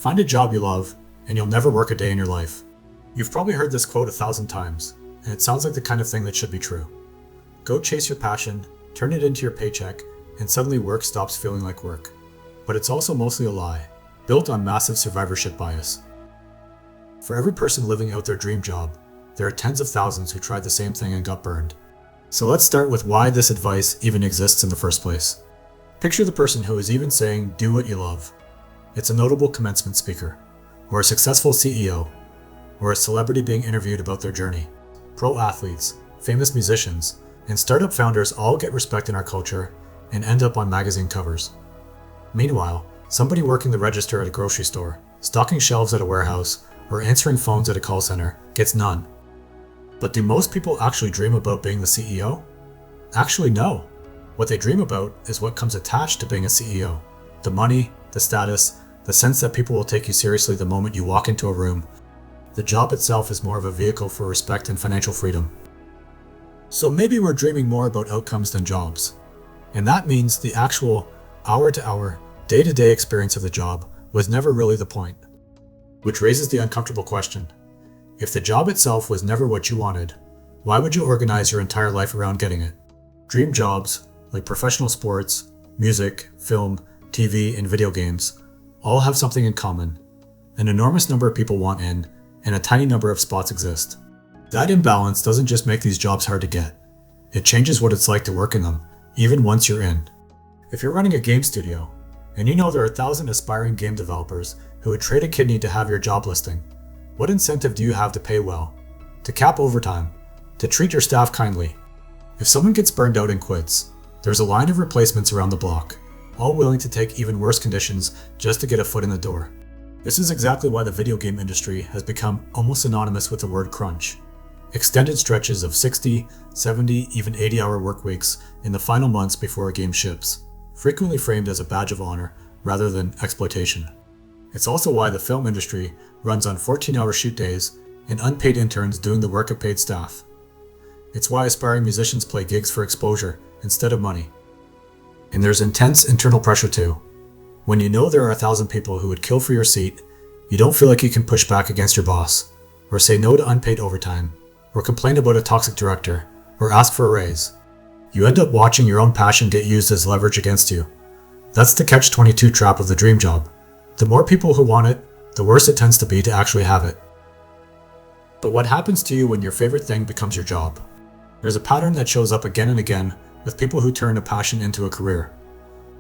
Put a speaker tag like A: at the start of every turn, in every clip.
A: Find a job you love, and you'll never work a day in your life. You've probably heard this quote 1,000 times, and it sounds like the kind of thing that should be true. Go chase your passion, turn it into your paycheck, and suddenly work stops feeling like work. But it's also mostly a lie, built on massive survivorship bias. For every person living out their dream job, there are tens of thousands who tried the same thing and got burned. So let's start with why this advice even exists in the first place. Picture the person who is even saying, do what you love. It's a notable commencement speaker, or a successful CEO, or a celebrity being interviewed about their journey. Pro athletes, famous musicians, and startup founders all get respect in our culture and end up on magazine covers. Meanwhile, somebody working the register at a grocery store, stocking shelves at a warehouse, or answering phones at a call center gets none. But do most people actually dream about being the CEO? Actually, no. What they dream about is what comes attached to being a CEO. The money, the status, the sense that people will take you seriously the moment you walk into a room. The job itself is more of a vehicle for respect and financial freedom. So maybe we're dreaming more about outcomes than jobs. And that means the actual hour-to-hour, day-to-day experience of the job was never really the point. Which raises the uncomfortable question. If the job itself was never what you wanted, why would you organize your entire life around getting it? Dream jobs, like professional sports, music, film, TV, and video games, all have something in common. An enormous number of people want in, and a tiny number of spots exist. That imbalance doesn't just make these jobs hard to get. It changes what it's like to work in them, even once you're in. If you're running a game studio, and you know there are 1,000 aspiring game developers who would trade a kidney to have your job listing, what incentive do you have to pay well, to cap overtime, to treat your staff kindly? If someone gets burned out and quits, there's a line of replacements around the block, all willing to take even worse conditions just to get a foot in the door. This is exactly why the video game industry has become almost synonymous with the word crunch. Extended stretches of 60, 70, even 80-hour work weeks in the final months before a game ships, frequently framed as a badge of honor rather than exploitation. It's also why the film industry runs on 14-hour shoot days and unpaid interns doing the work of paid staff. It's why aspiring musicians play gigs for exposure instead of money. And there's intense internal pressure too. When you know there are 1,000 people who would kill for your seat, you don't feel like you can push back against your boss, or say no to unpaid overtime, or complain about a toxic director, or ask for a raise. You end up watching your own passion get used as leverage against you. That's the catch-22 trap of the dream job. The more people who want it, the worse it tends to be to actually have it. But what happens to you when your favorite thing becomes your job? There's a pattern that shows up again and again with people who turn a passion into a career.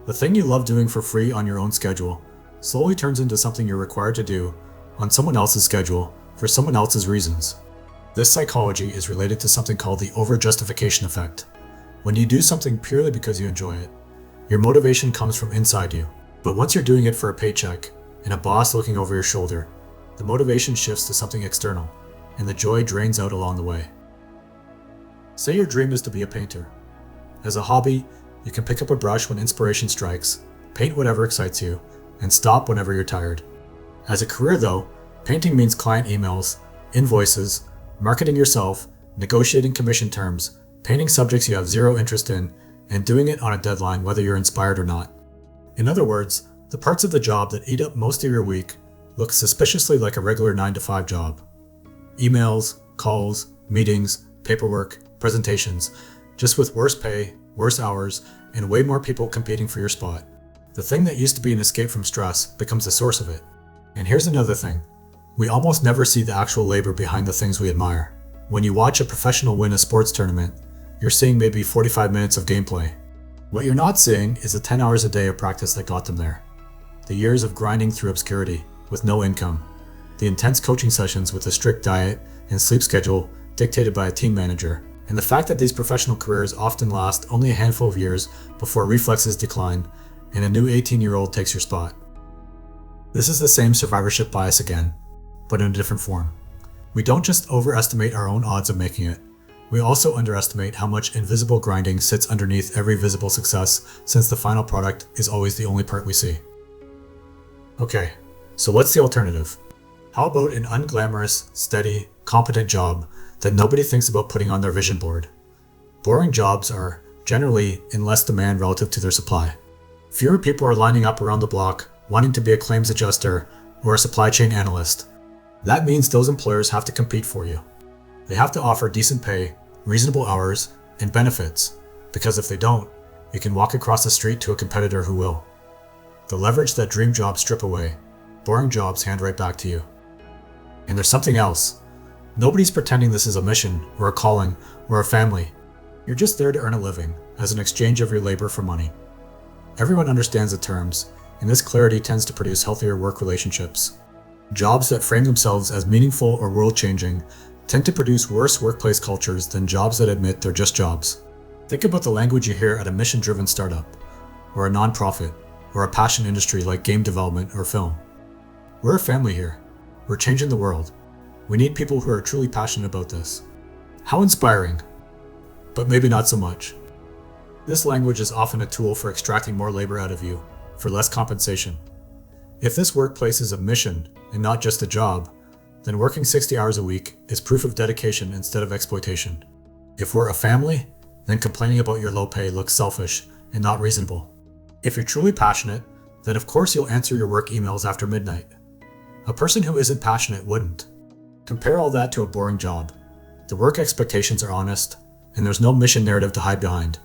A: The thing you love doing for free on your own schedule slowly turns into something you're required to do on someone else's schedule for someone else's reasons. This psychology is related to something called the over-justification effect. When you do something purely because you enjoy it, your motivation comes from inside you. But once you're doing it for a paycheck and a boss looking over your shoulder, the motivation shifts to something external, and the joy drains out along the way. Say your dream is to be a painter. As a hobby, you can pick up a brush when inspiration strikes, paint whatever excites you, and stop whenever you're tired. As a career though, painting means client emails, invoices, marketing yourself, negotiating commission terms, painting subjects you have zero interest in, and doing it on a deadline whether you're inspired or not. In other words, the parts of the job that eat up most of your week look suspiciously like a regular 9-to-5 job. Emails, calls, meetings, paperwork, presentations, just with worse pay, worse hours, and way more people competing for your spot. The thing that used to be an escape from stress becomes the source of it. And here's another thing. We almost never see the actual labor behind the things we admire. When you watch a professional win a sports tournament, you're seeing maybe 45 minutes of gameplay. What you're not seeing is the 10 hours a day of practice that got them there. The years of grinding through obscurity with no income. The intense coaching sessions with a strict diet and sleep schedule dictated by a team manager. And the fact that these professional careers often last only a handful of years before reflexes decline and a new 18-year-old takes your spot. This is the same survivorship bias again, but in a different form. We don't just overestimate our own odds of making it. We also underestimate how much invisible grinding sits underneath every visible success, since the final product is always the only part we see. Okay, so what's the alternative? How about an unglamorous, steady, competent job that nobody thinks about putting on their vision board? Boring jobs are generally in less demand relative to their supply. Fewer people are lining up around the block wanting to be a claims adjuster or a supply chain analyst. That means those employers have to compete for you. They have to offer decent pay, reasonable hours, and benefits, because if they don't, you can walk across the street to a competitor who will. The leverage that dream jobs strip away, boring jobs hand right back to you. And there's something else. Nobody's pretending this is a mission, or a calling, or a family. You're just there to earn a living, as an exchange of your labor for money. Everyone understands the terms, and this clarity tends to produce healthier work relationships. Jobs that frame themselves as meaningful or world-changing tend to produce worse workplace cultures than jobs that admit they're just jobs. Think about the language you hear at a mission-driven startup, or a nonprofit, or a passion industry like game development or film. We're a family here. We're changing the world. We need people who are truly passionate about this. How inspiring, but maybe not so much. This language is often a tool for extracting more labor out of you, for less compensation. If this workplace is a mission and not just a job, then working 60 hours a week is proof of dedication instead of exploitation. If we're a family, then complaining about your low pay looks selfish and not reasonable. If you're truly passionate, then of course you'll answer your work emails after midnight. A person who isn't passionate wouldn't. Compare all that to a boring job. The work expectations are honest, and there's no mission narrative to hide behind.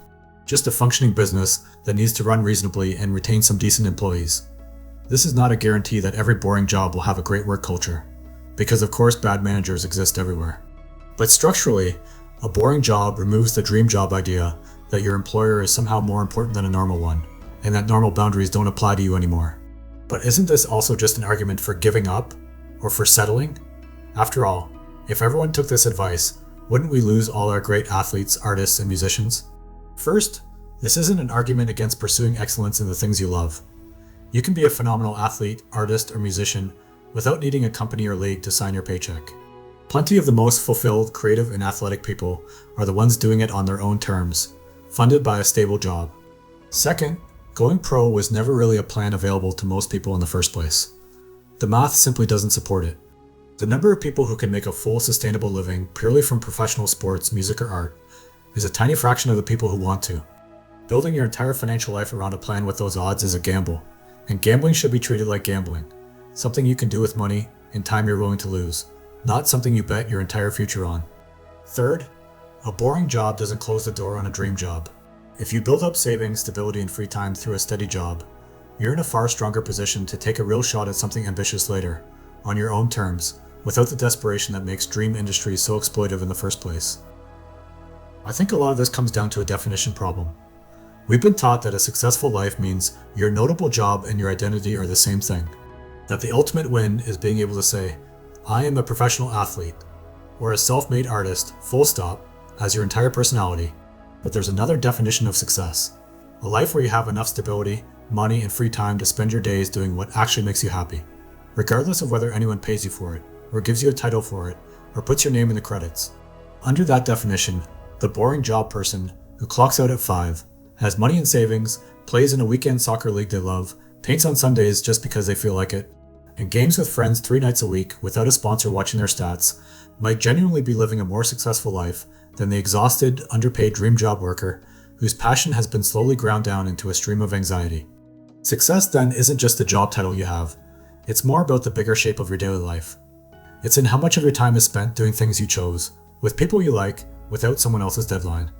A: Just a functioning business that needs to run reasonably and retain some decent employees. This is not a guarantee that every boring job will have a great work culture, because of course bad managers exist everywhere. But structurally, a boring job removes the dream job idea that your employer is somehow more important than a normal one, and that normal boundaries don't apply to you anymore. But isn't this also just an argument for giving up, or for settling? After all, if everyone took this advice, wouldn't we lose all our great athletes, artists, and musicians? First, this isn't an argument against pursuing excellence in the things you love. You can be a phenomenal athlete, artist, or musician without needing a company or league to sign your paycheck. Plenty of the most fulfilled, creative, and athletic people are the ones doing it on their own terms, funded by a stable job. Second, going pro was never really a plan available to most people in the first place. The math simply doesn't support it. The number of people who can make a full, sustainable living purely from professional sports, music, or art is a tiny fraction of the people who want to. Building your entire financial life around a plan with those odds is a gamble, and gambling should be treated like gambling, something you can do with money and time you're willing to lose, not something you bet your entire future on. Third, a boring job doesn't close the door on a dream job. If you build up savings, stability, and free time through a steady job, you're in a far stronger position to take a real shot at something ambitious later, on your own terms, without the desperation that makes dream industries so exploitive in the first place. I think a lot of this comes down to a definition problem. We've been taught that a successful life means your notable job and your identity are the same thing. That the ultimate win is being able to say, I am a professional athlete, or a self-made artist, full stop, as your entire personality. But there's another definition of success. A life where you have enough stability, money, and free time to spend your days doing what actually makes you happy, regardless of whether anyone pays you for it, or gives you a title for it, or puts your name in the credits. Under that definition, the boring job person who clocks out at 5, has money in savings, plays in a weekend soccer league they love, paints on Sundays just because they feel like it, and games with friends 3 nights a week without a sponsor watching their stats, might genuinely be living a more successful life than the exhausted, underpaid dream job worker whose passion has been slowly ground down into a stream of anxiety. Success then isn't just the job title you have, it's more about the bigger shape of your daily life. It's in how much of your time is spent doing things you chose, with people you like, without someone else's deadline.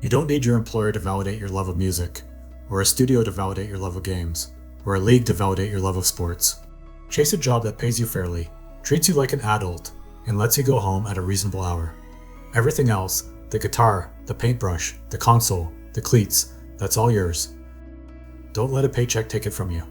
A: You don't need your employer to validate your love of music, or a studio to validate your love of games, or a league to validate your love of sports. Chase a job that pays you fairly, treats you like an adult, and lets you go home at a reasonable hour. Everything else, the guitar, the paintbrush, the console, the cleats, that's all yours. Don't let a paycheck take it from you.